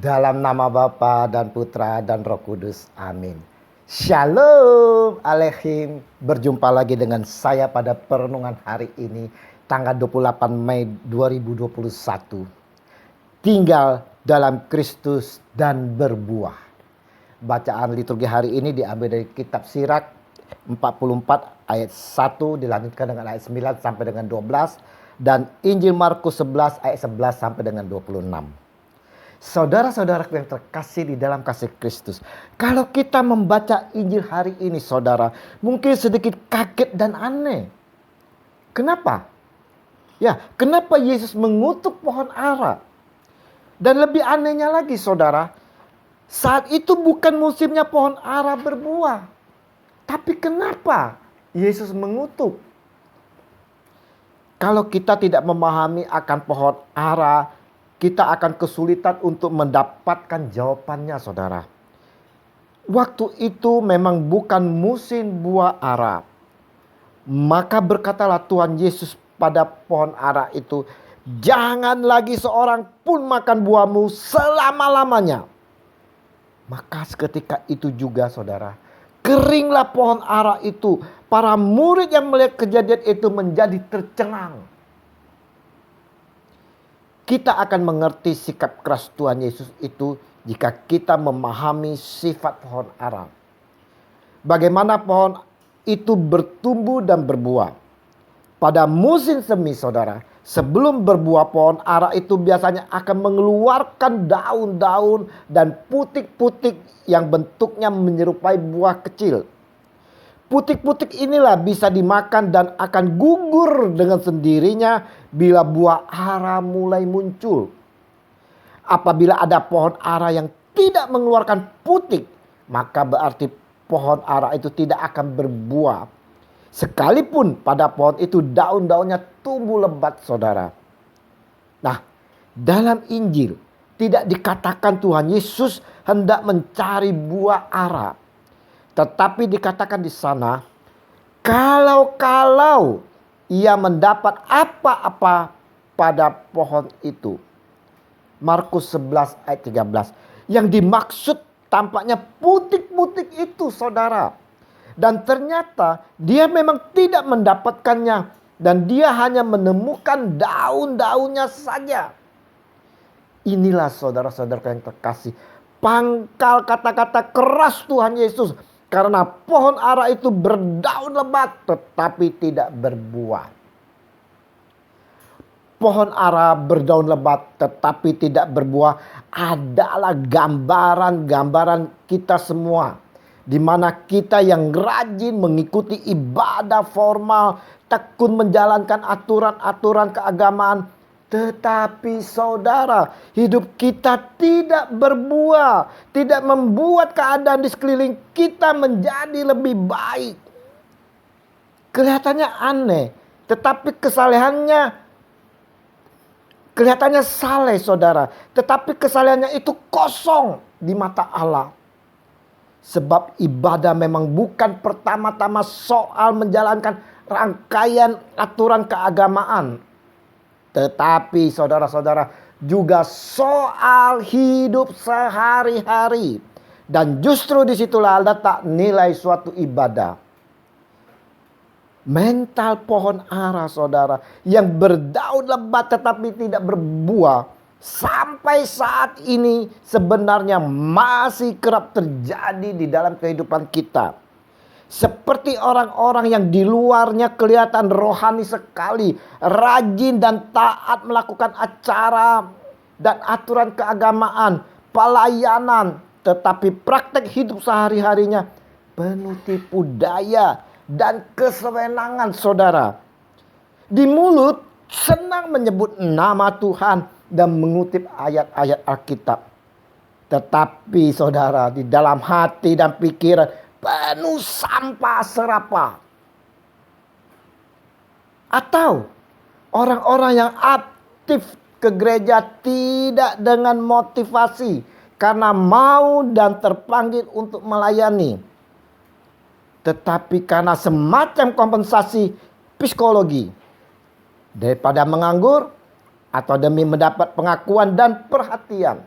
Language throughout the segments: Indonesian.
Dalam nama Bapa dan Putra dan Roh Kudus. Amin. Shalom Aleihim. Berjumpa lagi dengan saya pada perenungan hari ini, tanggal 28 Mei 2021. Tinggal dalam Kristus dan berbuah. Bacaan liturgi hari ini diambil dari kitab Sirak 44 ayat 1 dilanjutkan dengan ayat 9 sampai dengan 12 dan Injil Markus 11 ayat 11 sampai dengan 26. Saudara-saudaraku yang terkasih di dalam kasih Kristus, kalau kita membaca Injil hari ini saudara, mungkin sedikit kaget dan aneh. Kenapa? Kenapa Yesus mengutuk pohon ara? Dan lebih anehnya lagi saudara, saat itu bukan musimnya pohon ara berbuah. Tapi kenapa Yesus mengutuk? Kalau kita tidak memahami akan pohon ara, kita akan kesulitan untuk mendapatkan jawabannya saudara. Waktu itu memang bukan musim buah ara. Maka berkatalah Tuhan Yesus pada pohon ara itu, "Jangan lagi seorang pun makan buahmu selama-lamanya." Maka seketika itu juga saudara, keringlah pohon ara itu. Para murid yang melihat kejadian itu menjadi tercengang. Kita akan mengerti sikap keras Tuhan Yesus itu jika kita memahami sifat pohon ara. Bagaimana pohon itu bertumbuh dan berbuah. Pada musim semi saudara, sebelum berbuah pohon ara itu biasanya akan mengeluarkan daun-daun dan putik-putik yang bentuknya menyerupai buah kecil. Putik-putik inilah bisa dimakan dan akan gugur dengan sendirinya bila buah ara mulai muncul. Apabila ada pohon ara yang tidak mengeluarkan putik, maka berarti pohon ara itu tidak akan berbuah. Sekalipun pada pohon itu daun-daunnya tumbuh lebat saudara. Nah, dalam Injil tidak dikatakan Tuhan Yesus hendak mencari buah ara. Tetapi dikatakan di sana, kalau ia mendapat apa-apa pada pohon itu. Markus 11 ayat 13. Yang dimaksud tampaknya putik-putik itu saudara. Dan ternyata dia memang tidak mendapatkannya. Dan dia hanya menemukan daun-daunnya saja. Inilah saudara-saudara yang terkasih, pangkal kata-kata keras Tuhan Yesus. Karena pohon ara itu berdaun lebat tetapi tidak berbuah. Pohon ara berdaun lebat tetapi tidak berbuah adalah gambaran-gambaran kita semua. Di mana kita yang rajin mengikuti ibadah formal, tekun menjalankan aturan-aturan keagamaan. Tetapi saudara, hidup kita tidak berbuah, tidak membuat keadaan di sekeliling kita menjadi lebih baik. Kelihatannya aneh, tetapi kelihatannya saleh saudara. Tetapi kesalehannya itu kosong di mata Allah. Sebab ibadah memang bukan pertama-tama soal menjalankan rangkaian aturan keagamaan. Tetapi saudara-saudara juga soal hidup sehari-hari. Dan justru disitulah letak nilai suatu ibadah. Mental pohon ara saudara yang berdaun lebat tetapi tidak berbuah. Sampai saat ini sebenarnya masih kerap terjadi di dalam kehidupan kita. Seperti orang-orang yang di luarnya kelihatan rohani sekali, rajin dan taat melakukan acara dan aturan keagamaan, pelayanan, tetapi praktek hidup sehari-harinya penuh tipu daya dan kesewenangan saudara. Di mulut senang menyebut nama Tuhan dan mengutip ayat-ayat Alkitab. Tetapi saudara, di dalam hati dan pikiran penuh sampah serapah. Atau orang-orang yang aktif ke gereja tidak dengan motivasi karena mau dan terpanggil untuk melayani, tetapi karena semacam kompensasi psikologi daripada menganggur atau demi mendapat pengakuan dan perhatian.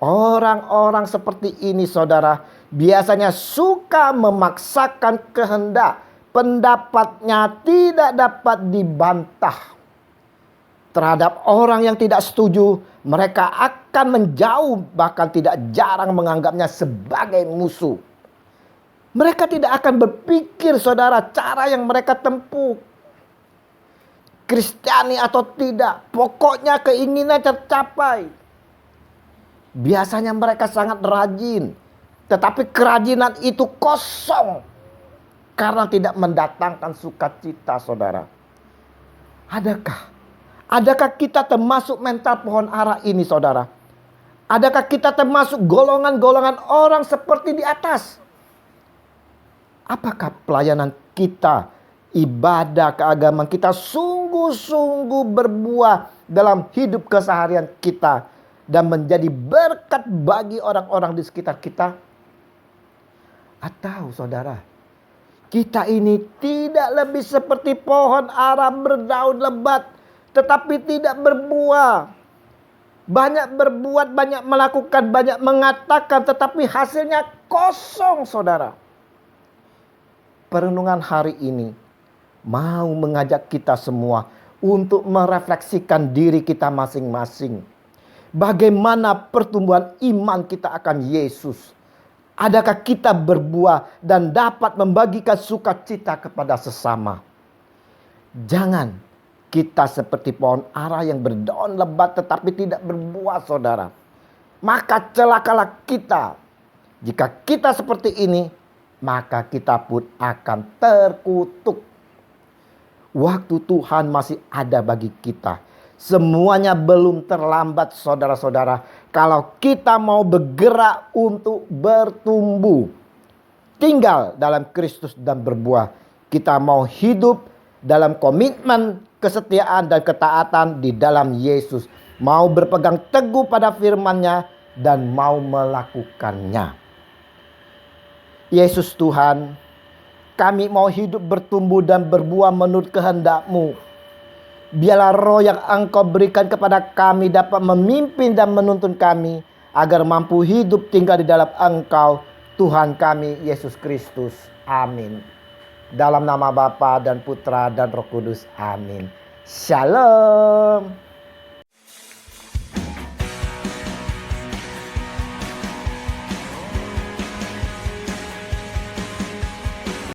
Orang-orang seperti ini saudara biasanya suka memaksakan kehendak. Pendapatnya tidak dapat dibantah. Terhadap orang yang tidak setuju, mereka akan menjauh, bahkan tidak jarang menganggapnya sebagai musuh. Mereka tidak akan berpikir saudara cara yang mereka tempuh. Kristiani atau tidak, pokoknya keinginan tercapai. Biasanya mereka sangat rajin, tetapi kerajinan itu kosong karena tidak mendatangkan sukacita, saudara. Adakah kita termasuk mental pohon ara ini, saudara? Adakah kita termasuk golongan-golongan orang seperti di atas? Apakah pelayanan kita, ibadah keagamaan kita sungguh-sungguh berbuah dalam hidup keseharian kita dan menjadi berkat bagi orang-orang di sekitar kita? Atau saudara, kita ini tidak lebih seperti pohon ara berdaun lebat tetapi tidak berbuah. Banyak berbuat, banyak melakukan, banyak mengatakan, tetapi hasilnya kosong, saudara. Perenungan hari ini mau mengajak kita semua untuk merefleksikan diri kita masing-masing. Bagaimana pertumbuhan iman kita akan Yesus? Adakah kita berbuah dan dapat membagikan sukacita kepada sesama? Jangan kita seperti pohon ara yang berdaun lebat tetapi tidak berbuah, saudara. Maka celakalah kita. Jika kita seperti ini, maka kita pun akan terkutuk. Waktu Tuhan masih ada bagi kita. Semuanya belum terlambat, saudara-saudara. Kalau kita mau bergerak untuk bertumbuh, tinggal dalam Kristus dan berbuah. Kita mau hidup dalam komitmen, kesetiaan dan ketaatan di dalam Yesus. Mau berpegang teguh pada firman-Nya dan mau melakukannya. Yesus Tuhan, kami mau hidup bertumbuh dan berbuah menurut kehendak-Mu. Biarlah roh yang Engkau berikan kepada kami dapat memimpin dan menuntun kami agar mampu hidup tinggal di dalam Engkau, Tuhan kami Yesus Kristus. Amin. Dalam nama Bapa dan Putra dan Roh Kudus. Amin. Shalom.